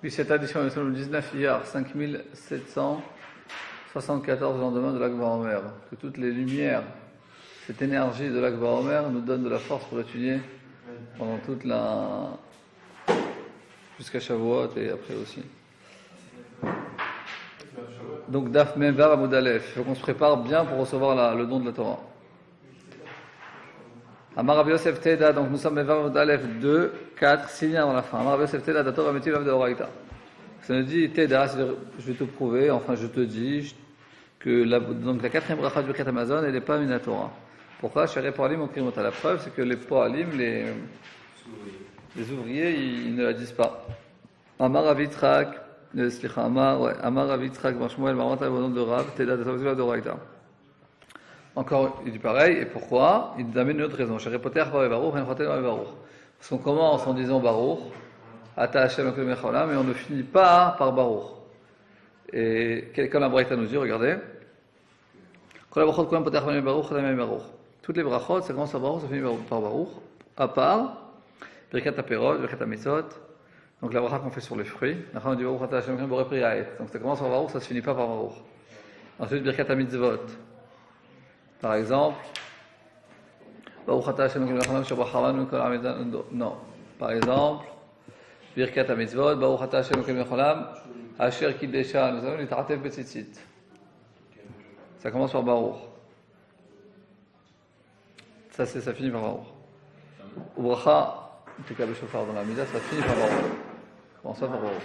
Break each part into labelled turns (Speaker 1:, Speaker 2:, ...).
Speaker 1: Puis cette addition, nous sommes le 19 Iyar, 5774 lendemain de l'Akba Omer. Que toutes les lumières, cette énergie de l'Akba Omer nous donne de la force pour étudier pendant toute la... jusqu'à Shavuot et après aussi. Donc Daf Memvav Amud Aleph. Il faut qu'on se prépare bien pour recevoir le don de la Torah. Amar Rabbi Yosef Teda, donc nous sommes Memvav Amud Aleph 2, 4, 6 liens dans la fin. Amar Rabbi Yosef Teda, la Torah Metiv Av de Horaïta. Ça nous dit Teda, je vais te prouver, enfin je te dis que donc la quatrième bracha du Birkat Hamazon, elle n'est pas une Torah. Pourquoi? Chez Poalim, on crie à la preuve, c'est que les Poalim, les ouvriers, ils ne la disent pas. Amar Avitrak, Amar Avitrak, Shmuel, Marmata, au nom de Rav, Teda, de Horaïta. Encore, il dit pareil, et pourquoi? Il nous amène une autre raison. Chez Poter, Baruch, Baruch. Parce qu'on commence en disant Baruch, Ata Hashem Elokeinu melech haolam, et on ne finit pas par Baruch. Et comme la Braïta nous dit, regardez. Toutes les brachot, ça commence par Baruch, ça finit par Baruch, à part Birkat HaPerot, Birkat HaMitzvot, donc la bracha qu'on fait sur les fruits. On dit Baruch Ata Hashem Elokeinu borei pri ha'et. Donc ça commence par Baruch, ça se finit pas par Baruch. Ensuite, Birkat HaMitzvot. Par exemple, Baruch Ata Hashem Elokeinu melech haolam shebrachanu kol ha'amidan. Non. Par exemple, Birkat HaMitzvot, Baruch Ata Hashem Elokeinu melech haolam asher kiddesha nous allons les taratef betzitzit. Ça commence par Baruch. Ça finit par Baruch. Ou bracha, en tout cas le shofar dans la mida, ça finit par Baruch. Comment ça par Baruch?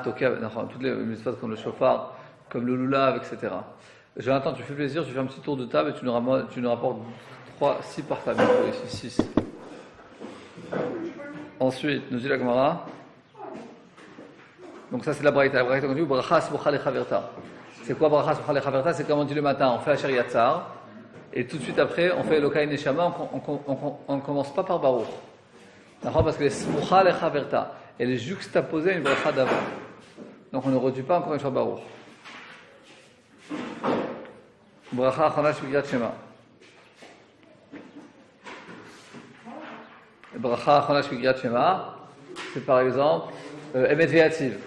Speaker 1: Tokia, toutes les mitzvot comme le shofar, comme le lulav, etc. Jonathan, tu fais plaisir, tu fais un petit tour de table et tu nous rapportes 6 par table, ici 6. Ensuite, nous dit la Gemara. Donc ça c'est la Braïta. La Braïta continue, bracha smucha lechaverta. C'est quoi bracha smucha lechaverta? C'est comme on dit le matin, on fait Asher Yatzar, et tout de suite après, on fait Elokai Neshama, on ne commence pas par Baruch. D'accord? Parce que les smucha lechaverta, elle est juxtaposée à une bracha d'avant. Donc on ne redit pas encore une fois Baruch. Bracha achana shvigat shema. Bracha achana shvigat shema, c'est par exemple Emet ve'yativ.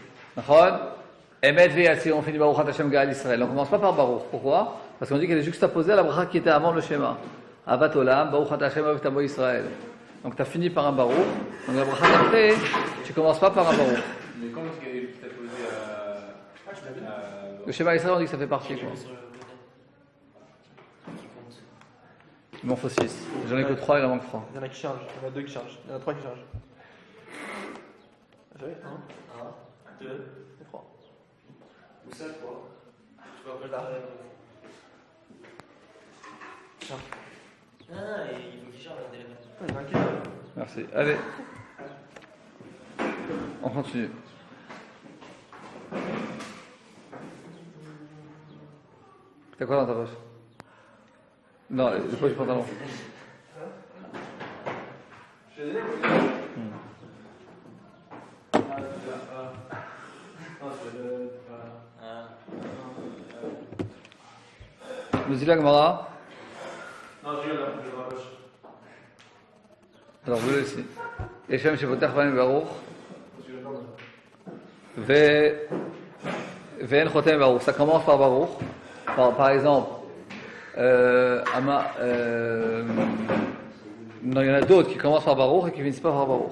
Speaker 1: Emet ve'yativ, on finit Baruch Ata Hashem Ga'al Israël. On ne commence pas par Baruch. Pourquoi? Parce qu'on dit qu'elle est juxtaposée à la bracha qui était avant le schéma. Avat Olam, Baruch Ata Hashem Aviv Tamo Israël. Donc tu as fini par un Baruch. Donc la bracha d'après, tu ne commences pas par un Baruch.
Speaker 2: Mais comment est-ce qu'elle est juxtaposée à...
Speaker 1: Le schéma Israël, on dit que ça fait partie. Quoi. Il m'en faut 6. J'en ai que 3, il en manque 3.
Speaker 3: Il y en a qui chargent, il y en a 2 qui chargent, il y en a 3 qui chargent. Vous savez 1, 2 et 3.
Speaker 2: Où ça, 3?
Speaker 3: Tu vois, là. Charge.
Speaker 4: Non, il faut qu'il charge la téléphone.
Speaker 3: Il y en a un qui charge.
Speaker 1: Merci. Allez. On continue. T'as quoi dans ta poche? Non, les poches du pantalon. Nous dit la Gemara.
Speaker 2: Non, je regarde dans ma poche.
Speaker 1: Alors vous aussi. Yeshem Shepoter Panim Baruch. Ve'en Chotem Baruch. Ça commence par Baruch. Par exemple, non, il y en a d'autres qui commencent par Baruch et qui finissent pas par Baruch.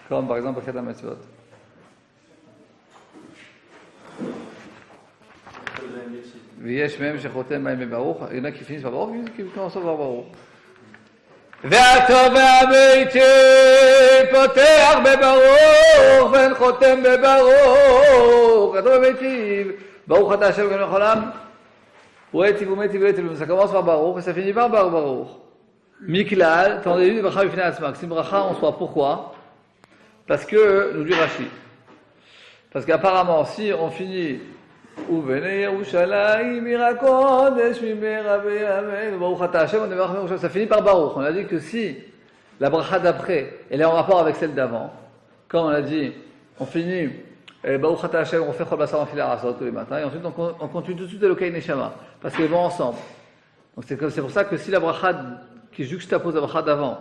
Speaker 1: Comme par exemple Birkat HaMitzvot. V'yesh même shechotem b'ayim Baruch. Il y en a qui finissent par Baruch et qui commencent par Baruch. Ve'atov ve'ameiti poter bebaruch ve'en chotem bebaruch. Atov ve'ameiti Baruch Ata Hashem Elokeinu melech haolam. Ça commence par Baruch et ça finit par Baruch. Miklal, t'en as vu des brachas b'fnei atzma. C'est une bracha en soi. Pourquoi? Parce que, nous dit Rashi. Parce qu'apparemment, si on finit Uvene Yerushalayim irakodesh mimera ve'amen Baruch Ata Hashem, ça finit par Baruch. On a dit que si la bracha d'après, elle est en rapport avec celle d'avant, comme on a dit, on finit Baruch Ata Hashem, on fait Chol Basar Nefila Rasot tous les matins, et ensuite on continue tout de suite Elokai Neshama, parce qu'ils vont ensemble. Donc c'est pour ça que si la bracha qui juxtapose la bracha d'avant,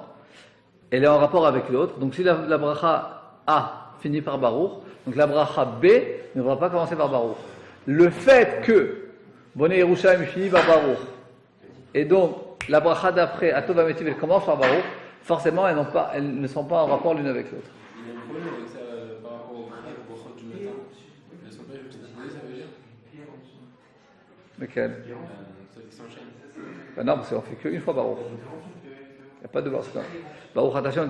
Speaker 1: elle est en rapport avec l'autre. Donc si la bracha A finit par Baruch, donc la bracha B ne va pas commencer par Baruch. Le fait que Bonnet Yerushalayim finit par Baruch, et donc la bracha d'après, Atov Ametiv, elle commence par Baruch, forcément elles ne sont pas en rapport l'une avec l'autre.
Speaker 2: Il y a un problème avec ça par rapport au brachot du matin. Elles ne sont pas utilisées, ça veut dire
Speaker 1: Lequel?
Speaker 2: Celles qui s'enchaînent.
Speaker 1: Ben non, parce qu'on fait qu'une fois Baruch. Il n'y a pas de Baruch. Baruch Hashem,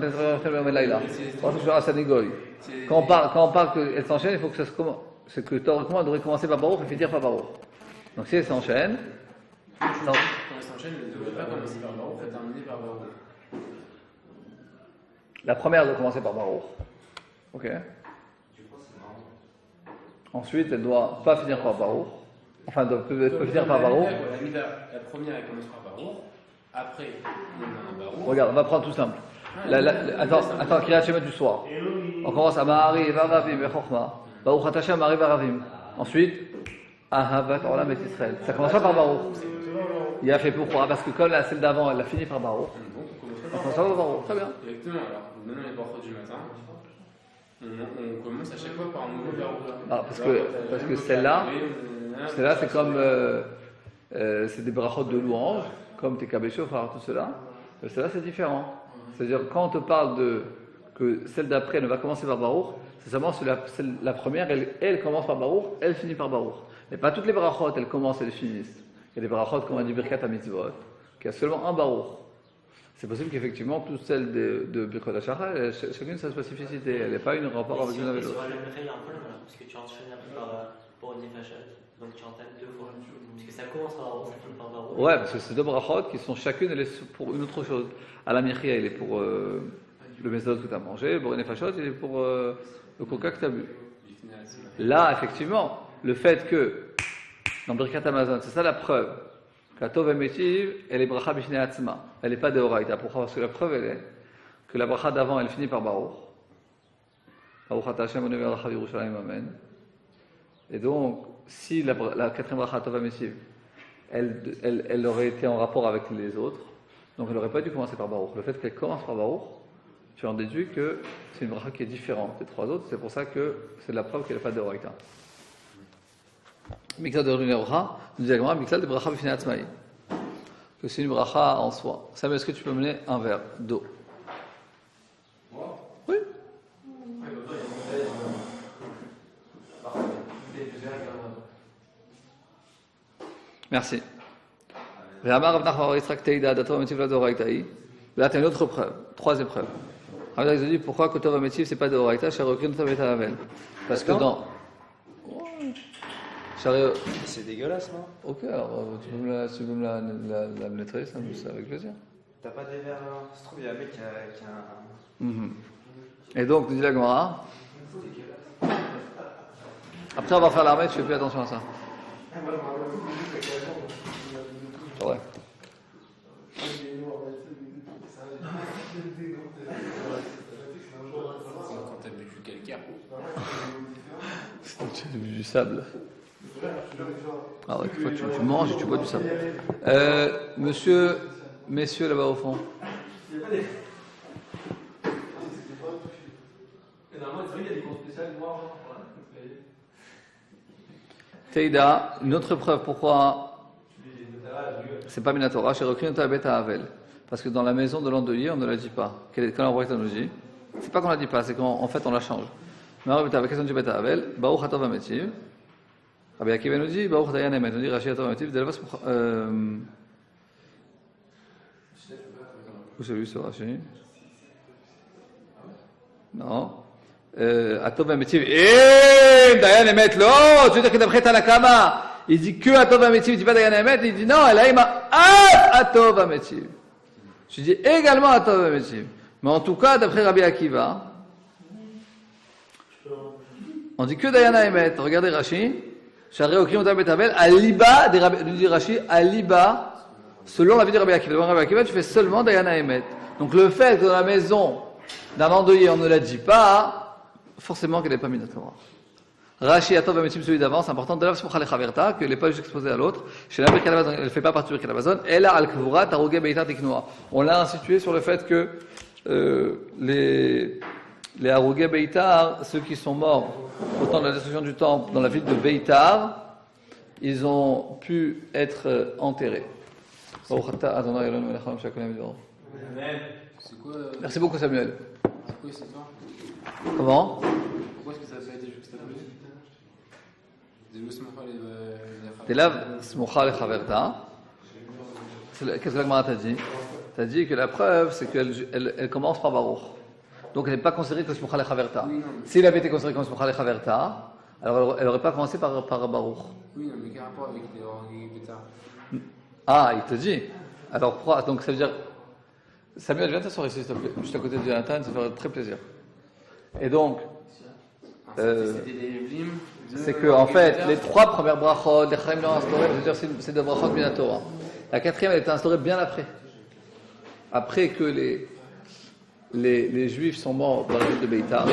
Speaker 1: quand on parle qu'elles s'enchaînent, il faut que ça se commence. C'est que théoriquement, elle devrait commencer par Baruch et finir par Baruch. Donc si elles s'enchaînent,
Speaker 2: Quand elles s'enchaînent, elles ne devraient pas commencer par Baruch et terminer par Baruch.
Speaker 1: la première doit commencer par Baruch. Ok. Ensuite, elle ne doit pas finir par Baruch. Enfin, elle peut finir par Baruch.
Speaker 2: La première, elle commence par Baruch. Après, on a un Baruch.
Speaker 1: Regarde, on va prendre tout simple. Attends, Kriyat Shema du soir. On commence à Ma'ari, Varavim, Bechokma. Baruch Atasham, Ma'ari, Varavim. Ensuite, Ahavat, Olam et Israël. Ça commence pas par Baruch. Il a fait pourquoi? Parce que comme celle d'avant, elle a fini par Baruch. On commence pas par Baruch. Très bien.
Speaker 2: Exactement, alors, maintenant les brachot du matin, on commence à chaque fois par un nouveau Baruch.
Speaker 1: Ah, parce que celle-là, c'est comme. C'est des brachot de louange, comme tes kabéchos, tout cela. Celle-là, c'est différent. C'est-à-dire, quand on te parle que celle d'après ne va commencer par Baruch, c'est seulement la première, elle commence par Baruch, elle finit par Baruch. Mais pas toutes les brachot, elles commencent et elles finissent. Il y a des brachot, comme on dit Birkat HaMitzvot, qui a seulement un Baruch. C'est possible qu'effectivement, toutes celles de Birkat HaShachar, chacune sa spécificité. Elle n'est pas une rapport avec l'une avec l'autre.
Speaker 4: Sur le Mecha, il y a un problème, parce que tu enchaînes par une Nefashat, donc tu enchaînes deux fois. Parce que ça commence par Baruch, ça finit par Baruch.
Speaker 1: Ouais, parce que c'est deux brachot qui sont chacune, elle est pour une autre chose. À la Michia, il est pour le Mesot que tu as mangé, le Boré Fachot, il est pour le coca que tu as bu. Là, effectivement, le fait que, dans Birkat Amazon, c'est ça la preuve, qu'Atov Emetiv, elle est bracha b'shnei atzma, elle n'est pas de Horaïta. Pourquoi? Parce que la preuve, elle est que la bracha d'avant, elle finit par Baruch. Baruch Ata Hashem Onev Yarachav Yerushalayim Amen. Et donc, si la quatrième bracha Atov Emetiv, elle aurait été en rapport avec les autres, donc elle n'aurait pas dû commencer par Baruch. Le fait qu'elle commence par Baruch, tu en déduis que c'est une bracha qui est différente des trois autres, c'est pour ça que c'est la preuve qu'elle n'est pas de Horaïta. Mikzal de Runerocha, nous dit Agmara, Mikzal de bracha b'fnei atzmaï. Que c'est une bracha en soi. Sam, est-ce que tu peux mener un verre d'eau? Oui. Merci. Là, tu as une autre preuve, troisième preuve. Alors, ils ont dit pourquoi Kotov Ametiv, c'est pas de Horaïta, Sharokin Tavet Avel. Parce que dans.
Speaker 3: C'est dégueulasse, non?
Speaker 1: Ok, alors tu peux me la nettoyer, ça c'est avec plaisir.
Speaker 3: T'as pas des verres là? Ça se trouve, il y a un mec qui a un.
Speaker 1: Et donc, nous dit la Gemara. Après, on va faire l'armée, tu fais plus attention à ça. C'est vrai.
Speaker 2: Quand t'as bu du calcaire.
Speaker 1: Tu as du sable. Alors, une fois, tu manges et tu bois du sable. Messieurs là-bas au fond. Teida, une autre preuve pourquoi c'est pas Minatora, chez Rokrinota Beta Avel. Parce que dans la maison de l'endeuillé, on ne la dit pas. Quand la Braïta nous dit, c'est pas qu'on la dit pas, c'est qu'en fait on la change. Mais alors, avec question du Beta Avel, Baruch Atov Ametiv. Rabbi Akiva nous dit, Baruch Dayan Emet, nous dit Rashi Atov Ametiv, Delvas. Où c'est lui ce Rashi? Non. Atov Ametiv. Dayan Emet, l'autre, tu veux dire que d'après Tanakama, il dit que Atov Ametiv, il dit pas Dayan Emet, il dit non, elle a ima Atov Ametiv. Je dis également Atov Ametiv. Mais en tout cas, d'après Rabbi Akiva, on dit que Dayana Emet. Regardez Rashi. Charé au Kriyon Tabet Abel, Aliba, nous dit Rashi, Aliba, selon la vie de Rabbi Akiva. Devant Rabbi Akiva, tu fais seulement Dayana Emet. Donc le fait que dans la maison d'un endeuillé, on ne la dit pas, forcément qu'elle n'est pas Minatora. Rashi Atov Ametim, celui d'avant, c'est important de la façon qu'elle n'est pas juste exposée à l'autre. Chez la Birkat Hamazon, elle ne fait pas partie de Birkat Hamazon. Elle a Al-Kvura, Taroge Beitar Tiknoa. On l'a institué sur le fait que les Harugé Beitar, ceux qui sont morts au temps de la destruction du temple dans la ville de Beitar, ils ont pu être enterrés.
Speaker 2: C'est quoi,
Speaker 1: Merci beaucoup Samuel.
Speaker 2: c'est quoi cette histoire?
Speaker 1: Comment?
Speaker 2: Pourquoi est-ce que ça n'a pas été juxtaposé?
Speaker 1: Telav Smocha Lechaverta. Qu'est-ce que la Gemara t'a dit? T'as dit que la preuve, c'est qu'elle commence par Baruch. Donc elle n'est pas considérée comme Smocha Lechaverta.
Speaker 2: Oui, non.
Speaker 1: S'il avait été considéré comme Smocha Lechaverta, alors elle n'aurait pas commencé par Baruch.
Speaker 2: Oui, non, mais quel rapport avec les orgues bêta?
Speaker 1: Ah, il te dit. Alors, donc ça veut dire. Samuel, viens t'asseoir ici, s'il te plaît. Juste à côté de Jonathan, ça ferait très plaisir. Et donc,
Speaker 2: C'était des blim.
Speaker 1: c'est que, en fait, les trois premières brachot, les Chaim l'ont instauré, je veux dire, c'est des brachot bien Torah. La quatrième, elle était instaurée bien après. Après que les Juifs sont morts dans la ville de Beitar,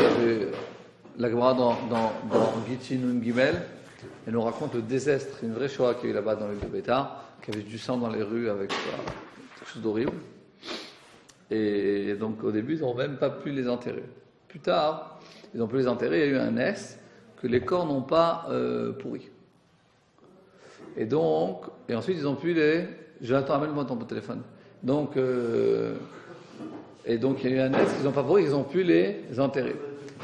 Speaker 1: la Gemara dans Gittin Nun Gimel, elle nous raconte le désastre, une vraie Shoah qu'il y a eu là-bas dans la ville de Beitar, qui avait du sang dans les rues avec quelque chose d'horrible. Et donc au début, ils n'ont même pas pu les enterrer. Plus tard, ils ont pu les enterrer, il y a eu un S que les corps n'ont pas pourri. Et ensuite ils ont pu les... Jonathan, amène-moi ton téléphone. Donc il y a eu un S qu'ils n'ont pas pourri, ils ont pu les enterrer.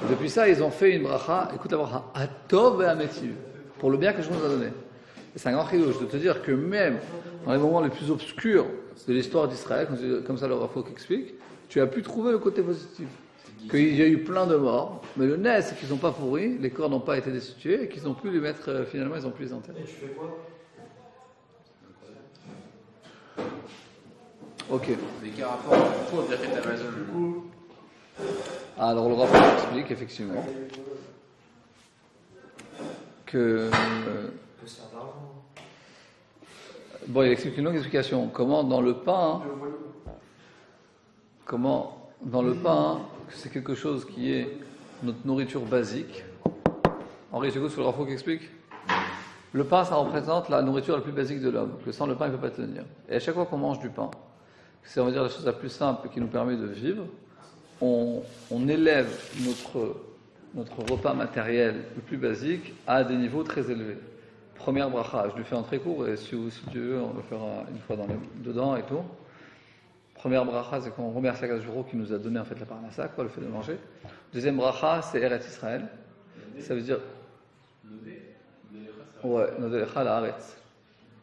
Speaker 1: Et depuis ça, ils ont fait une bracha, écoute la bracha, Atov et Ametiv, pour le bien que je nous ai donné. Et c'est un grand chidouche de te dire que même dans les moments les plus obscurs de l'histoire d'Israël, comme ça le Rav Kook explique, tu as pu trouver le côté positif. Qu'il y a eu plein de morts, mais le nez, c'est qu'ils n'ont pas pourri, les corps n'ont pas été destitués, et qu'ils ont pu les mettre, finalement, ils ont pu les enterrer.
Speaker 3: Et tu fais quoi?
Speaker 1: Ok.
Speaker 2: Mais quel rapport pour le direct d'Amazon?
Speaker 1: Alors le Rav Kook explique effectivement que...
Speaker 3: Faut se faire de l'argent.
Speaker 1: Bon, il explique une longue explication. Comment dans le pain, c'est quelque chose qui est notre nourriture basique. Henri, c'est quoi ce que le Rav Kook explique? Le pain, ça représente la nourriture la plus basique de l'homme, que sans le pain, il ne peut pas tenir. Et à chaque fois qu'on mange du pain, c'est, on va dire, la chose la plus simple qui nous permet de vivre, on élève notre repas matériel le plus basique à des niveaux très élevés. Première bracha, je le fais en très court, et si tu veux, on le fera une fois dedans et tout. Première bracha, c'est qu'on remercie Akadosh Baruch Hu qui nous a donné en fait la parnassa, le fait de manger. Deuxième bracha, c'est Eretz Israël. Ça veut dire... Ouais, Nodelecha la Haaretz.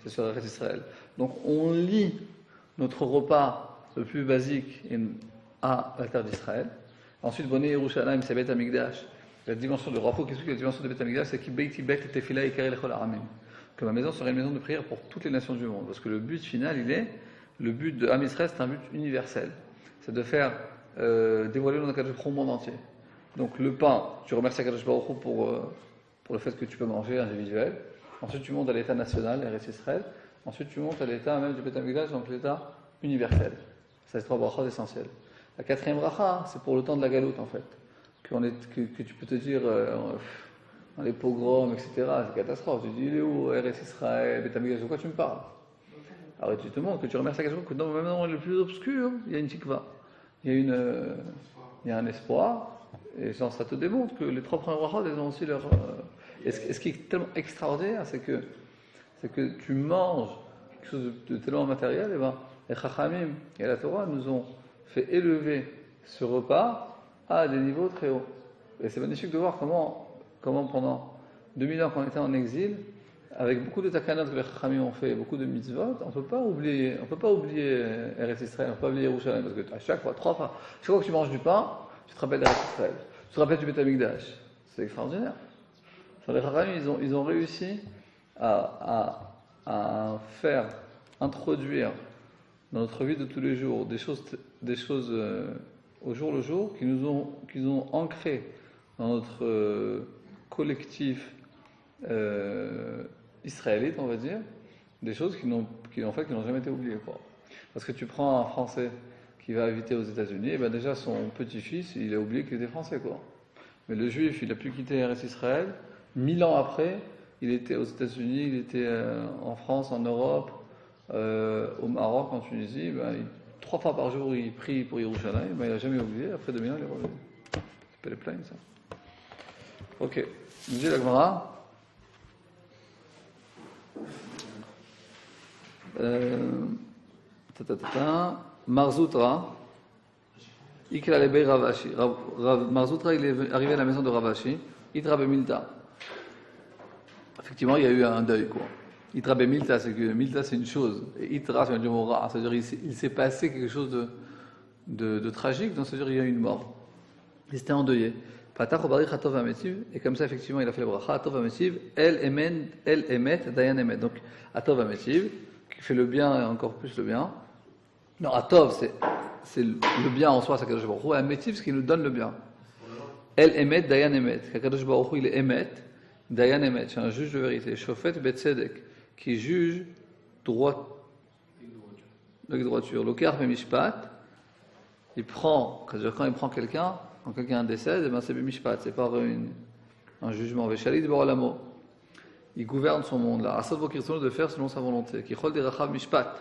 Speaker 1: C'est sur Eretz Israël. Donc on lie notre repas le plus basique à la terre d'Israël. Ensuite, Boné Yerushalayim, c'est Bet Hamikdash. La dimension de Rav Kook, qu'est-ce que la dimension de Bet Hamikdash? C'est qu'il Beiti Bet Tefila Ikari Lechol Aramim. Que ma maison serait une maison de prière pour toutes les nations du monde. Parce que le but final, le but de Am Yisraël, c'est un but universel. C'est de faire dévoiler le nom d'Akadosh Baruch Hu au monde entier. Donc le pain, tu remercies Akadosh Baruch Hu pour le fait que tu peux manger individuel. Ensuite, tu montes à l'état national, Eretz Israël. Ensuite, tu montes à l'état même du Bet Hamikdash, donc l'état universel. Ça, c'est trois brachas essentiels. La quatrième bracha, c'est pour le temps de la galoute, en fait. Que tu peux te dire, dans les pogroms, etc., c'est catastrophe. Tu dis, il est où, Eretz Israël, Bet Hamikdash, de quoi tu me parles? Alors tu te montres que tu remercies quelque chose, que dans le moment le plus obscur, il y a une tikva. Il y a un espoir, et ça te démontre que les trois premiers brachot, elles ont aussi leur... Et ce qui est tellement extraordinaire, c'est que tu manges quelque chose de tellement matériel, et les Chachamim et la Torah nous ont fait élever ce repas à des niveaux très hauts. Et c'est magnifique de voir comment pendant 2000 ans qu'on était en exil, avec beaucoup de takanot que les Chachamim ont fait, beaucoup de mitzvot, on ne peut pas oublier Eretz Israël, on ne peut pas oublier Yerushalayim, parce que à chaque fois que tu manges du pain, tu te rappelles d'Eretz Israël, tu te rappelles du Bet Hamikdash. C'est extraordinaire. Les Chachamim, ils ont réussi à faire introduire dans notre vie de tous les jours des choses au jour le jour qu'ils ont ancré dans notre collectif israélite, on va dire, des choses qui n'ont jamais été oubliées, quoi. Parce que tu prends un Français qui va habiter aux États-Unis, et déjà son petit-fils, il a oublié qu'il était français, quoi. Mais le Juif, il a pu quitter Eretz Israël. 1000 ans après, il était aux États-Unis, il était en France, en Europe, au Maroc, en Tunisie. 3 fois par jour il prie pour Yerushalayim, mais il n'a jamais oublié, après 2000 ans il est revenu. C'est pas les plaintes ça. Ok, nous dit la Gemara. Marzoutra, Ikla Lebei Ravashi. Marzoutra, il est arrivé à la maison de Ravashi. Itra Bemilta. Effectivement, il y a eu un deuil, quoi. Itra Bemilta, c'est que Milta, c'est une chose. Et Itra, c'est un Jomora. C'est-à-dire, il s'est passé quelque chose de tragique, donc c'est-à-dire, il y a eu une mort. Il s'était endeuillé. Patach Obari Chatov Ametiv. Et comme ça, effectivement, il a fait le bracha. Atov Ametiv, El Emet, Dayan Emet. Donc, Atov Ametiv, qui fait le bien et encore plus le bien. Non, Atov, c'est le bien en soi, c'est Kadosh Baruch Hu. Ametiv, ce qui nous donne le bien. El Emet, Dayan Emet. Kadosh Baruch Hu, il est Emet, Dayan Emet. C'est un juge de vérité. Shofet Betzedek, qui juge droit, avec droiture. Lokar Mishpat, il prend, quand il prend quelqu'un, quand quelqu'un décède, c'est Mishpat, c'est pas un jugement. Veshalid Boralamo. Il gouverne son monde là. Asad Bokirson de faire selon sa volonté. Qui chol derachav Mishpat.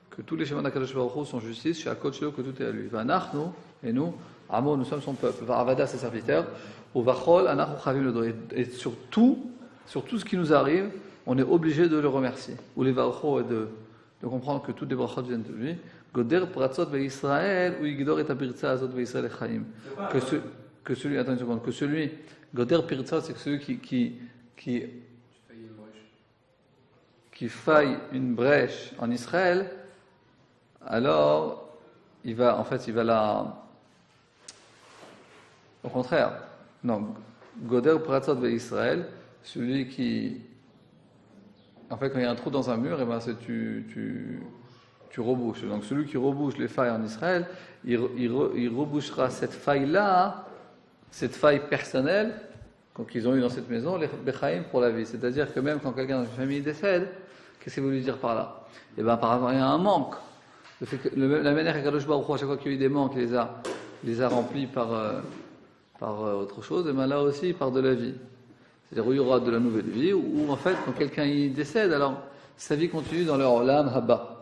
Speaker 1: Que tous les chemins d'Akadosh Baruch Hu sont justice, chez Akot Shelo, que tout est à lui. Vanachnu, et nous, Amo, nous sommes son peuple. Varavada, ses serviteurs. Ou Vachol, Anachu Chavim le. Et sur tout ce qui nous arrive, on est obligé de le remercier. Ou les Varcho et de comprendre que toutes les brachot viennent de lui. Goder Pratzot ve Israël, ou Igdor et Abirtza Azot ve Israël Chaim. Que celui, attends une seconde, que celui, Goder Pirtzot, c'est que celui qui faille une brèche en Israël, alors il va au contraire. Non, Goder Pratzot ve Israël, celui qui, en fait, quand il y a un trou dans un mur, et ben c'est tu rebouches. Donc celui qui rebouche les failles en Israël, il rebouchera cette faille-là, cette faille personnelle qu'ils ont eue dans cette maison, les Bechaim pour la vie. C'est-à-dire que même quand quelqu'un dans une famille décède, qu'est-ce que vous voulez dire par là? Eh bien, par exemple, il y a un manque. La manière qu'Akadosh Baruch Hu, à chaque fois qu'il y a eu des manques, il les a remplis par autre chose, et bien là aussi, par de la vie. C'est-à-dire où il y aura de la nouvelle vie, où en fait, quand quelqu'un y décède, alors sa vie continue dans leur olam haba.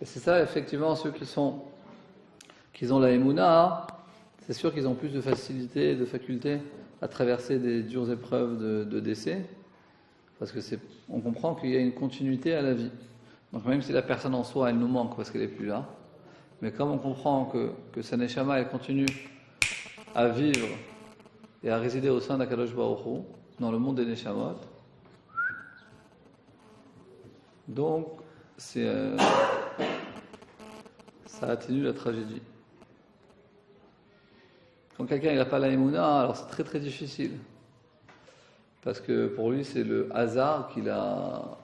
Speaker 1: Et c'est ça, effectivement, ceux qui ont la émouna, c'est sûr qu'ils ont plus de facilité, de faculté à traverser des dures épreuves de décès, parce que on comprend qu'il y a une continuité à la vie. Donc même si la personne en soi, elle nous manque parce qu'elle n'est plus là, mais comme on comprend que sa neshama, elle continue à vivre et à résider au sein d'Akadosh Baruch Hu, dans le monde des neshamot, donc ça atténue la tragédie. Quand quelqu'un n'a pas la émouna, alors c'est très très difficile. Parce que pour lui, c'est le hasard qu'il a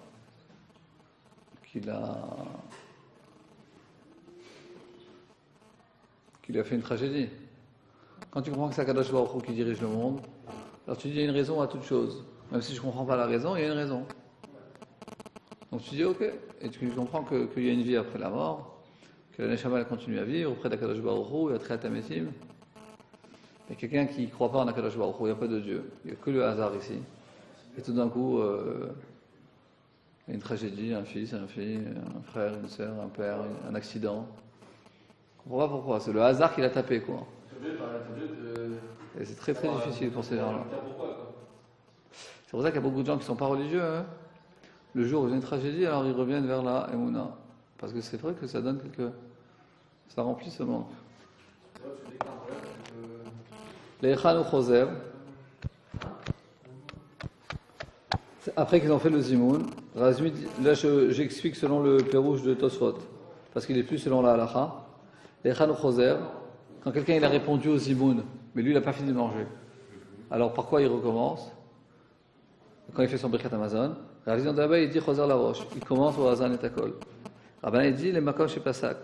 Speaker 1: fait une tragédie. Quand tu comprends que c'est Akadosh Baruch Hu qui dirige le monde, alors tu dis il y a une raison à toute chose. Même si je ne comprends pas la raison, il y a une raison. Donc tu dis ok, et tu comprends qu'il y a une vie après la mort, que la Neshama continue à vivre auprès d'Akadosh Baruch Hu et à Triat HaMetim. Il y a quelqu'un qui ne croit pas en Akadosh Baruch Hu, il n'y a pas de Dieu, il n'y a que le hasard ici. Et tout d'un coup, il y a une tragédie, un fils, une fille, un frère, une sœur, un père, un accident. On ne comprend pas pourquoi, c'est le hasard qui l'a tapé, quoi. Et c'est très très difficile pour ces gens-là. C'est pour ça qu'il y a beaucoup de gens qui ne sont pas religieux. Hein. Le jour où il y a une tragédie, alors ils reviennent vers la Emouna. Parce que c'est vrai que ça donne ça remplit ce manque. Les Echan ou Choser, après qu'ils ont fait le Zimoun, là j'explique selon le Pérouge de Tosfot, parce qu'il est plus selon la Halacha. Les Echan ou Choser, quand quelqu'un il a répondu au Zimoun, mais lui il n'a pas fini de manger, alors par quoi il recommence? Quand il fait son Birkat Amazon, Rav Daba il dit Choser la roche, il commence au Hazan et Takol. Rabban il dit les Makom chez Pasak,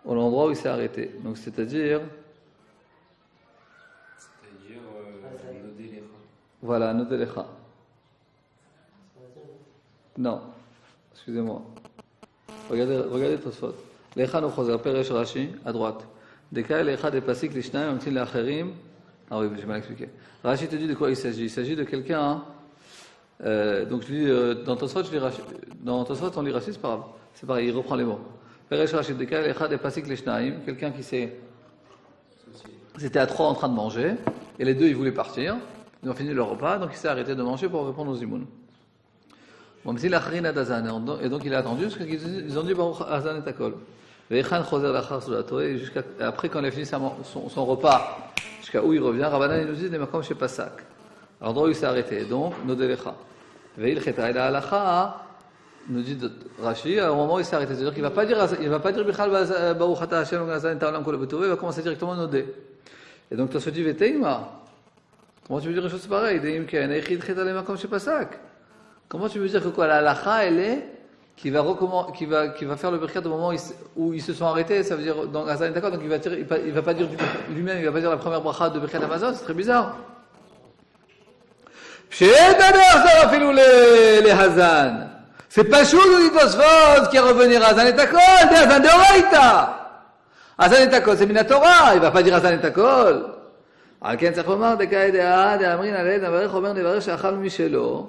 Speaker 1: au l'endroit où il s'est arrêté. Donc c'est-à-dire Nodelecha. Voilà, Nodelecha. Non, excusez-moi. Regardez Tosfot. Lecha no choser, Peresh Rashi, à droite. Deka lecha de pasik lishnaim, amtin leacherim. Ah oui, j'ai mal expliqué. Rashi te dit de quoi il s'agit. Il s'agit de quelqu'un. Donc je dis dans Tosfot, on lit Rashi, c'est pas grave. C'est pareil, il reprend les mots. Peresh Rachid Dekal, Echad et Pasik Leshnaim, quelqu'un qui c'était à 3 en train de manger, et les deux ils voulaient partir, ils ont fini leur repas, donc il s'est arrêté de manger pour répondre aux zimoun. Bon, mais et donc il a attendu, parce qu'ils ont dit Baruch Azan et Akol. Après, quand il a fini son repas, jusqu'à où il revient, Rabbanan il nous dit, Nemakom chez Pasak. Alors, l'endroit où il s'est arrêté, donc, Nodelecha. Veil Cheta, il a Alacha, nous dit Rashi, au moment où il s'est arrêté, c'est-à-dire qu'il ne va pas dire Bichal Baruch Ata Hashem Azan Ta'olam Kol Betove, il va commencer directement à Nodé. Et donc, tu se dit, Veteima, comment tu veux dire une chose pareille? Deim Ken, Echid Cheta Nemakom chez Pasak. Comment tu veux dire que quoi? La Alacha, elle est qui va faire le birkat au moment où ils se sont arrêtés, ça veut dire dans Azan d'accord, donc il va pas dire lui-même, il va pas dire la première bracha de birkat Amazon, c'est très bizarre. les Hazan. C'est pas chaud nous dit Tosfot qui revenir à Azan et Takol, c'est Azan de Oraïta. Azan et Takol, c'est Minatora, il va pas dire Azan et Takol. על כן צריך לומר דקאי דעה דאמרין עלי נברך אומר נברך שאכלנו משלו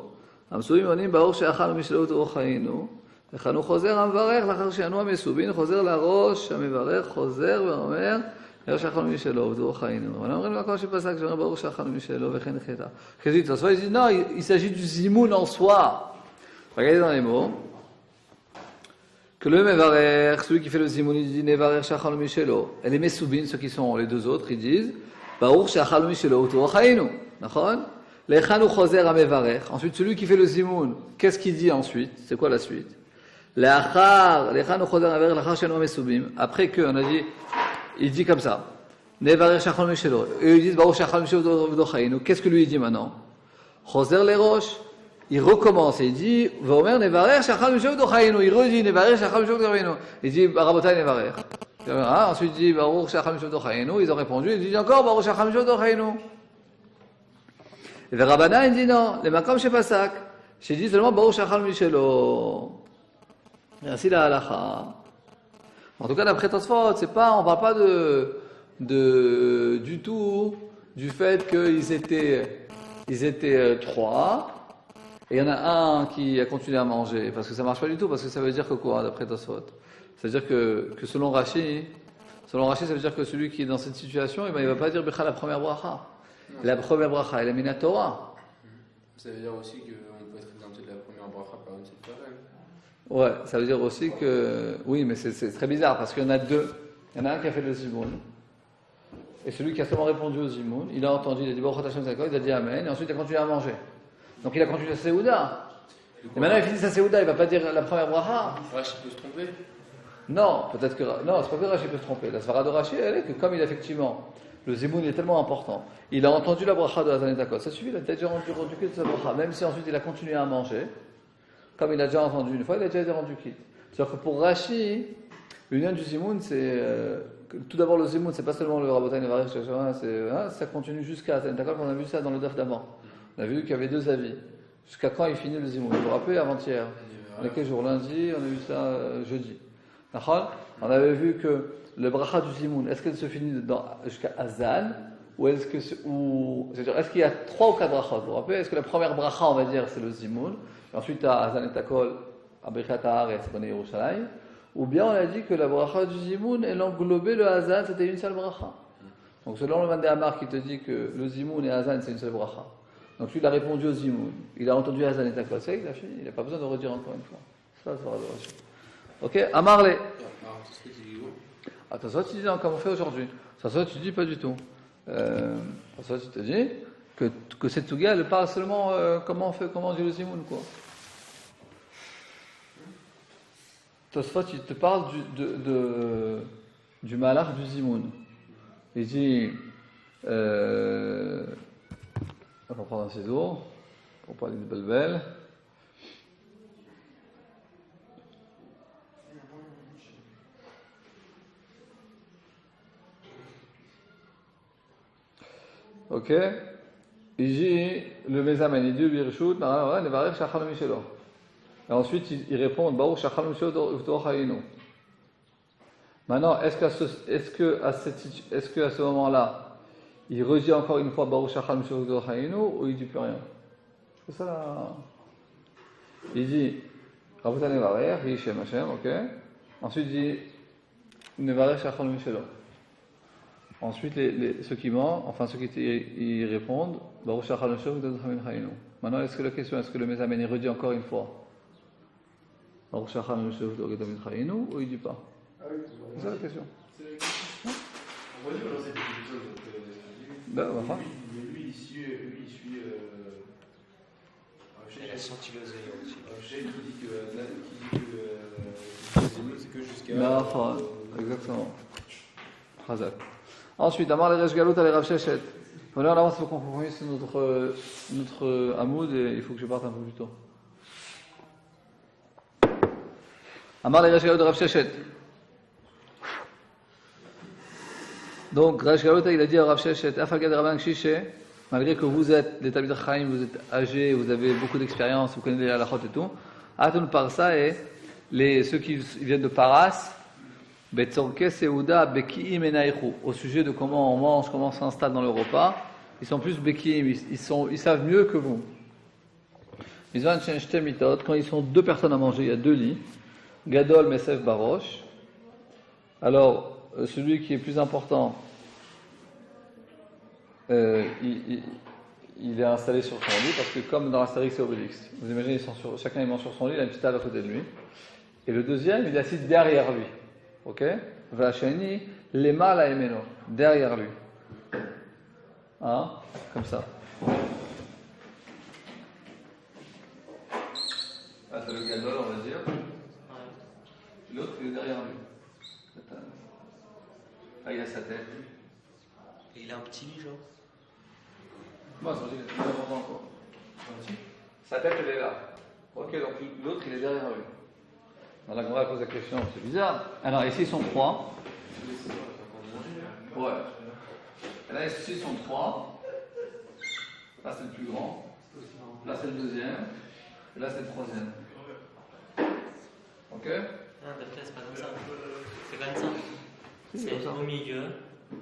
Speaker 1: המסובים עונים ברוך שאכלנו משלו ותרוך חיינו לכן הוא חוזר המברך לאחר שענו המסובין חוזר לראש המברך חוזר ואומר נברך שאכלנו משלו ותרוך חיינו אבל אומרים למקום שפסק שאומר ברוך שאכלנו משלו וכן חטא כזית תוספות il dit non il s'agit du zimoun en soi regardez dans les mots que le mevarech celui qui fait le zimoun il dit nevarech שאכלנו משלו et les mesubin ceux qui sont les deux autres ils disent ברוך שאכלנו משלו ותרוך חיינו נכון לכן הוא חוזר המברך ensuite celui qui fait le zimoun qu'est-ce qu'il dit ensuite c'est quoi la suite לכן הוא חוזר המברך לאחר שאנו המסובים après que on a dit il dit comme ça נברך שאכלנו משלו et ils disent ברוך שאכלנו משלו ותרוך חיינו qu'est-ce que lui il dit maintenant חוזר לראש il recommence et il dit ואומר נברך שאכלנו משלו ותרוך חיינו il redit נברך שאכלנו משלו ותרוך חיינו il dit רבותיי נברך ensuite il dit Baruch Shacham Mishot Dochainu, ils ont répondu, il dit encore Baruch Shacham Mishot Dochainu. Et Rabbanan il dit non, les Makam Shepasak, j'ai dit seulement Baruch Shacham Mishelo. Ainsi la halacha. En tout cas d'après Tosfot, c'est pas, on parle pas du tout du fait qu'ils étaient trois et il y en a un qui a continué à manger parce que ça marche pas du tout parce que ça veut dire que quoi d'après Tosfot? C'est-à-dire que selon Rashi, ça veut dire que celui qui est dans cette situation, il va pas dire Bechal la première bracha. La première bracha, elle est Minatora.
Speaker 2: Ça veut dire aussi qu'on peut être exempté de la première bracha par une seule personne.
Speaker 1: Ouais, ça veut dire aussi que... Oui, mais c'est très bizarre parce qu'il y en a deux. Il y en a un qui a fait le zimoun. Et celui qui a seulement répondu au zimoun, il a entendu, il a dit Baruch Hashem Zakor, il a dit Amen, et ensuite il a continué à manger. Donc il a continué sa Séouda. Et maintenant il finit sa Séouda, il va pas dire la première bracha.
Speaker 2: Rashi peut se tromper.
Speaker 1: Non, peut-être que... Non, c'est pas que Rashi peut se tromper. La svara de Rashi, elle est que comme il effectivement, le zimoun est tellement important, il a entendu la bracha de Hazan et Takot. Ça suffit, il a déjà rendu quitte de sa bracha. Même si ensuite il a continué à manger, comme il a déjà entendu une fois, il a déjà été rendu quitte. C'est-à-dire que pour Rashi, l'union du zimoun, c'est... tout d'abord, le zimoun, c'est pas seulement le rabotain et varech, ça continue jusqu'à Hazan et Takot. On a vu ça dans le def d'avant. On a vu qu'il y avait deux avis. Jusqu'à quand il finit le zimoun. Vous vous rappelez, avant-hier. On est quel jour? Lundi, on a vu ça jeudi. On avait vu que le bracha du zimoun, est-ce qu'elle se finit jusqu'à Azan ou est-ce qu'il y a 3 ou 4 brachot? Vous vous rappelez? Est-ce que la première bracha, on va dire, c'est le zimoun, et ensuite à Azan et Takol, à Birkat Haaretz, c'est donné Yerushalayim, ou bien on a dit que la bracha du zimoun, elle englobait le Azan, c'était une seule bracha. Donc selon le Mandé Amar qui te dit que le zimoun et Azan, c'est une seule bracha. Donc lui, il a répondu au zimoun, il a entendu Azan et Takol, c'est il a fini, il n'a pas besoin de redire encore une fois. Ça va de Rashi. Ok, Amarle. Attention, tu dis non, comme on fait aujourd'hui. Attention, tu dis pas du tout. Attention, tu te dis que cette Touga, elle parle seulement comment on dit le zimoun, quoi. Tosfot, il te parle du malach du zimoun. Il dit, on va prendre un ciseau pour parler de Belbel. Ok, il dit le Mezamen, il dit Birshut, Nevarech Shachal Mishelo. Et ensuite il répond Baruch Shachal Mishelo V'Torach Hayinu. Maintenant, est-ce que à ce moment-là, il redit encore une fois Baruch Shachal Mishelo V'Torach Hayinu ou il dit plus rien? C'est ça là. Il dit Ravuta Nevarech, Yishem Hashem, ok. Ensuite, il dit Nevarech Shachol Mishelo. Ensuite, ceux qui mentent, enfin ceux qui y répondent, Baruch Shachol Mishelo, V'Dodchamin Chayinu. Maintenant, est-ce que la question, est-ce que le Mezamen il redit encore une fois Baruch Shachol Mishelo, V'Dodchamin Chayinu, ou il dit pas? C'est ça la question.
Speaker 2: On va dire dans cette épisode.
Speaker 1: Enfin.
Speaker 2: Lui, il suit.
Speaker 3: Il a senti le zèle aussi.
Speaker 2: Qui dit que c'est que jusqu'à.
Speaker 1: Exactement. Chazak. Ensuite, Amar le Resh Galut à Rav Sheshet. Voilà, on avance, il faut qu'on finisse notre Hamoud et il faut que je parte un peu plus tôt. Amar le Resh Galut de Rav Sheshet. Donc, Resh Galut, il a dit à Rav Sheshet, Afagad Rabban Shishe, malgré que vous êtes des Talmidei Chacham, vous êtes âgés, vous avez beaucoup d'expérience, vous connaissez les halachot et tout, Atun Parsa et ceux qui viennent de Paras, Betzorke Seuda Bekiim Enaichu, au sujet de comment on mange, comment on s'installe dans le repas, ils sont plus Bekiim, ils savent mieux que vous. Ils ont un Shte Mitot, quand ils sont deux personnes à manger, il y a deux lits, Gadol Mesef Barosh. Alors, celui qui est plus important, il est installé sur son lit, parce que comme dans Astérix et Obélix, vous imaginez, chacun il mange sur son lit, il a une petite table à côté de lui, et le deuxième, il est assis derrière lui. Ok? Vachani, lema la emeno, derrière lui. Hein? Comme ça. Ah, c'est le gadol, on va dire. L'autre, il est derrière lui. Ah, il a sa tête.
Speaker 3: Et il a un petit lit, genre.
Speaker 1: Moi, ça veut dire qu'il est plus important encore. Sa tête, elle est là. Ok, donc l'autre, il est derrière lui. Alors, la Gemara pose la question, c'est bizarre. Alors, ici, ils sont trois. Ouais. Et là, ici, ils sont trois. Là, c'est le plus grand. Là, c'est le deuxième. Et là, c'est le troisième. Ok?
Speaker 4: Non, d'après, c'est pas comme ça. C'est comme ça.
Speaker 1: Si,
Speaker 4: C'est
Speaker 1: comme ça.
Speaker 4: au milieu.
Speaker 1: Ouais,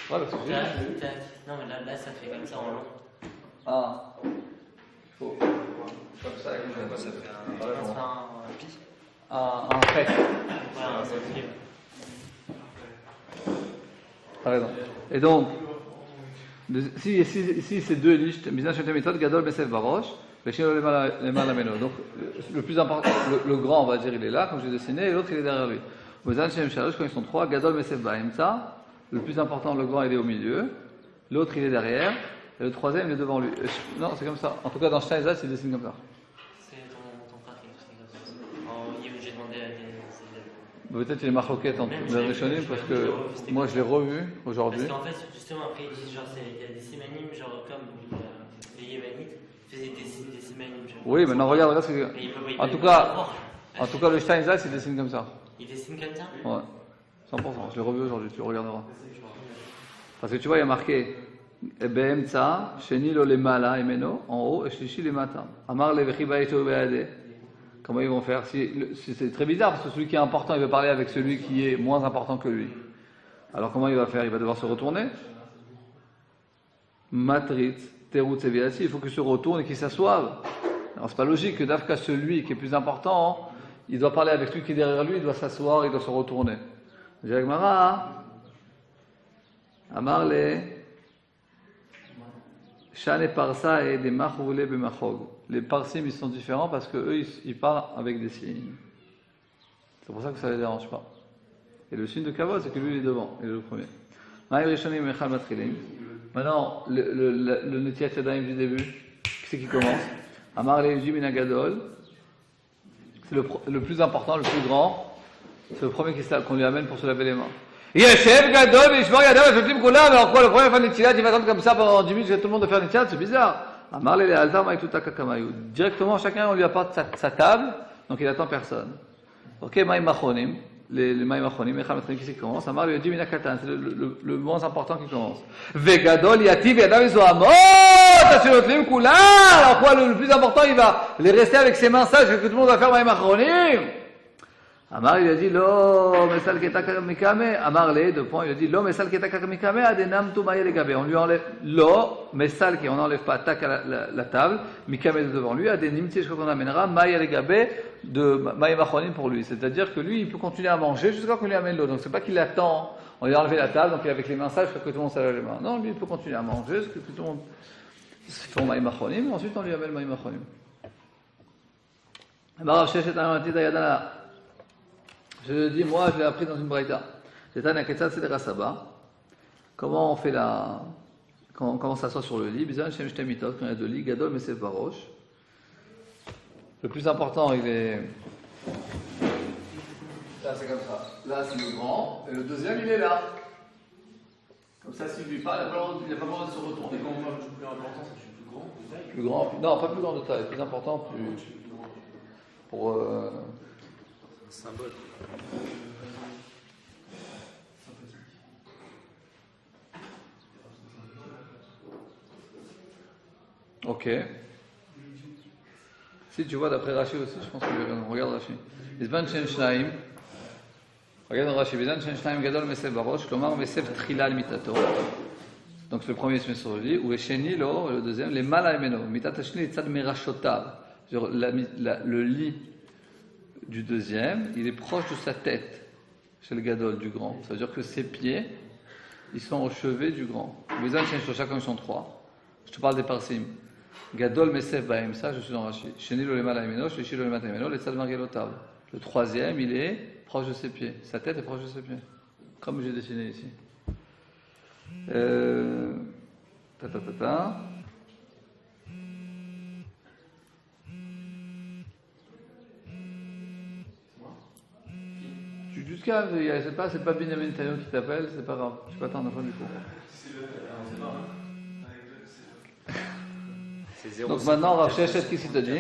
Speaker 1: parce que j'ai-
Speaker 4: Tac. Non, mais là, ça fait comme ça en long.
Speaker 1: Ah. Il faut. Comme ça, avec le
Speaker 3: Ça fait un
Speaker 1: Voilà, bon.
Speaker 3: pi.
Speaker 1: Un trait.
Speaker 4: Voilà, un centime.
Speaker 1: T'as raison. Et donc, si c'est deux lits, Mizan Shetem Mitot, Gadol Besef Barosh, Veshino Lema Lameno. Donc, le plus important, le grand, on va dire, il est là, comme j'ai dessiné, et l'autre, il est derrière lui. Mizan Shetem Shalosh, quand ils sont trois, Gadol Besef Baemta, le plus important, le grand, il est au milieu, l'autre, il est derrière, et le troisième, il est devant lui. Non, c'est comme ça. En tout cas, dans Steinzat, il dessine comme ça.
Speaker 4: C'est ton frère qui fait comme ça. J'ai demandé à des.
Speaker 1: Peut-être il est marloquette entre les Rishonim, parce que moi, je l'ai revu aujourd'hui.
Speaker 4: Parce qu'en fait, justement, après, ils disent genre, il y a des simanim, genre comme les Yémenites faisaient des simanim. Genre,
Speaker 1: Oui, maintenant regarde ce que.
Speaker 4: mais ils peuvent pas y
Speaker 1: En
Speaker 4: aller
Speaker 1: tout
Speaker 4: plus
Speaker 1: cas,
Speaker 4: fort.
Speaker 1: En tout cas, le Steinzat, il dessine comme ça.
Speaker 4: Ils dessinent comme ça.
Speaker 1: Ouais, 100%. Je l'ai revu aujourd'hui, tu regarderas. Parce que tu vois, il y a marqué Be'emtsa, Sheni lo lemala emeno, en haut, et Shlishi lemata. Amar le vechiba eto be'ade. Comment ils vont faire? C'est très bizarre, parce que celui qui est important, il veut parler avec celui qui est moins important que lui. Alors comment il va faire? Il va devoir se retourner. Matrit, terut seviasi, il faut qu'il se retourne et qu'il s'assoive. Alors c'est pas logique que d'Afka, celui qui est plus important, il doit parler avec celui qui est derrière lui, il doit s'asseoir, il doit se retourner. Jagmara, Amarle, Shane Parsa et des Machoule Bemachog. Les Parsim, ils sont différents parce que eux, ils parlent avec des signes. C'est pour ça que ça ne les dérange pas. Et le signe de Kavod, c'est que lui, il est devant, il est le premier. Maintenant, le Netiat Yadayim du début, qui c'est qui commence? Amar Le'Eji Minagadol, c'est le plus important, le plus grand, c'est le premier qu'on lui amène pour se laver les mains. Yeshev Gadol, Vishmor Yadav, Veshtim Kula, mais alors quoi, le premier fait Netilat, il va attendre comme ça pendant 10 minutes, tout le monde de faire Netilat, c'est bizarre. Amar Le'Altar Maïtuta Kakamayou. Directement, chacun, on lui apporte sa table, donc il attend personne. Ok, Maïm Machonim. Les Maïm Achonim, qui c'est qui commence? Amar lui a dit Minakatan, c'est le moins important qui commence. Vegadol, Yativ, Yadav, Isoamot, Tashelotlim, Kula. Alors quoi, le plus important, il va les rester avec ses mains sages, que tout le monde va faire Maïm Achonim. Amar, il lui a dit, lo, mesal ketaka mikame. Amar, les 2 points, il lui a dit, lo, mesal ketaka mikame, adenam tumaye le gabe. On lui enlève, lo, mesal, qui on n'enlève pas tak à la table, mikame de devant lui, adenim, je crois qu'on amènera, maye le gabe, de maye machonim pour lui. C'est-à-dire que lui, il peut continuer à manger jusqu'à qu'on lui amène l'eau. Donc c'est pas qu'il attend, on lui a enlevé la table, donc il est avec les mains sales, jusqu'à que tout le monde s'allège les mains. Non, lui, il peut continuer à manger jusqu'à que tout le monde fait maye machonim, ensuite on lui amène maye machonim. Amar, sheshet amati dayadana. Je dis, moi, je l'ai appris dans une braïta. C'est un aketsat sedera saba. Comment on fait comment on s'assoit sur le lit? Bizan shem shte mitot, quand il y a 2 lits, gadol mais c'est baroche. Le plus important, il est. Là, c'est comme ça. Là, c'est le grand. Et le deuxième, il est là. Comme ça, s'il lui parle, il n'a pas besoin de se retourner.
Speaker 2: Et quand on parle du plus important, c'est du plus grand, de taille.
Speaker 1: Plus grand. Non, pas plus grand de taille. Plus important, plus. Pour.
Speaker 2: Symbole.
Speaker 1: Ok. Si tu vois d'après Rashi aussi, je pense que regarde Rashi. Bizban Shen Shnaim. Regarde Rashi. Bizban Shen Shnaim Gadol Mesev Barosh. Klomar Mesev Trilal Mitato. Donc c'est le premier se met sur le lit. Ou Esheni Lo, le deuxième, les Malaimeno. Mitatashni Tzad Merashotav. Le lit du deuxième, il est proche de sa tête, chez le Gadol du grand. Ça veut dire que ses pieds, ils sont au chevet du grand. Bizan Shen Shlocha, comme ils sont 3. Je te parle des parsim. Gadol Mesef Baim, ça je suis dans Rashi. Sheni Lo Lema Laimeno, Shlishi Lo Lema Taimeno, les Tzad Margelotav. Le troisième, il est proche de ses pieds. Sa tête est proche de ses pieds. Comme j'ai dessiné ici. Jusqu'à, c'est pas Benjamin Netanyahu qui t'appelle, c'est pas grave. Tu peux attendre la fin du cours. Donc maintenant, Rav Sheshet, qu'est-ce qu'il te dit?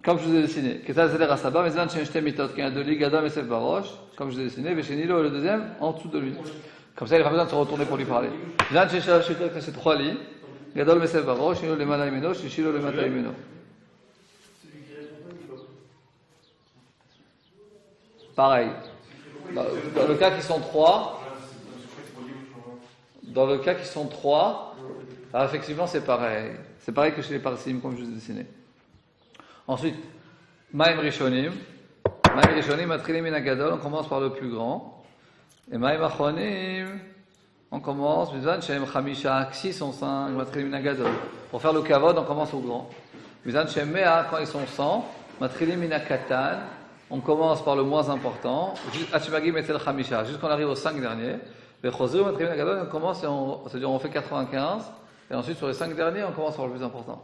Speaker 1: Comme je vous ai dessiné. Ketal Zeder Asaba, Mezan Shen Mitot, qui a 2 lits, Gadol Mesef Barosh, comme je vous ai dessiné, Veshenilo, le deuxième, en dessous de lui. Comme ça, il n'a pas besoin de se retourner pour lui parler. Mezan Shen Shel c'est 3 lits, Gadol Mesef Barosh, Shilo le Malaimeno, Shilo le Mataimeno. Pareil. Dans le cas qu'ils sont 3, alors effectivement c'est pareil. C'est pareil que chez les parsim, comme je vous ai dessiné. Ensuite, Maim Rishonim, Matrilim Minagadol, on commence par le plus grand. Et Maim Achonim, on commence, Bizan Shem Chamisha, 6 sont 5, Matrilim Minagadol. Pour faire le kavod, on commence au grand. Bizan Shem Mea, quand ils sont 100, Matrilim Minakatan, on commence par le moins important, jusqu'on arrive aux 5 derniers. Les Chosru, Matrilim Minagadol, on commence c'est-à-dire on fait 95, et ensuite sur les 5 derniers, on commence par le plus important.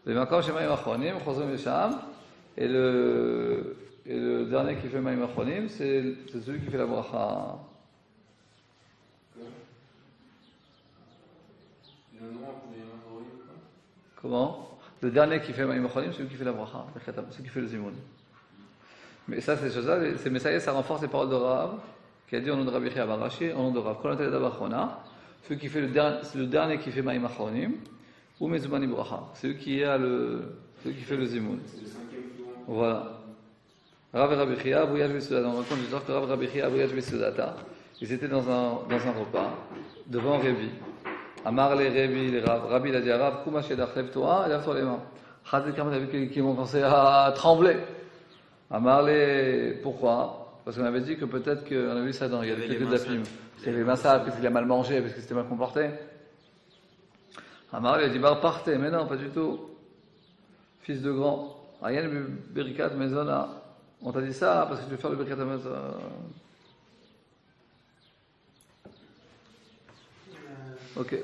Speaker 1: Les Makom chez Maïm Achronim, Chosru Mesham, et le dernier qui fait Maïm Achronim, c'est celui qui fait la bracha. Comment? Le dernier qui fait Maïm Achronim, c'est celui qui fait la bracha, celui qui fait le zimoun. Mais ça, c'est chose-là, c'est Messaïe, ça renforce les paroles de Rav, qui a dit au nom de Rabbi Chia bar Rashi, au nom de Rav. Konotel d'Abachona, celui qui fait c'est le dernier qui fait Maïm Achronim, ou Mezumani Bracha, c'est celui qui fait le zimoun. Voilà. Rav et Rabbi Chia, Abouyaj Besudata. On raconte l'histoire que Rav et Rabbi Chia, Abouyaj Besudata, ils étaient dans un repas, devant Révi. Amar les Révi, les Rav. Rabbi l'a dit à Rav, Kouma Shedach, lève-toi et lève-toi les mains. Chazé Kamat a vu qu'ils vont commencer à trembler. Amar les, pourquoi? Parce qu'on avait dit que peut-être qu'on avait vu ça dans, il y avait quelques dapim. C'est les massacres, parce qu'il a mal mangé, parce qu'il s'était mal comporté. Amar, il a dit, partez, mais non, pas du tout. Fils de grand. Ayen Berikat Mezona. On t'a dit ça parce que tu veux faire le Berikat Mezona. Ok.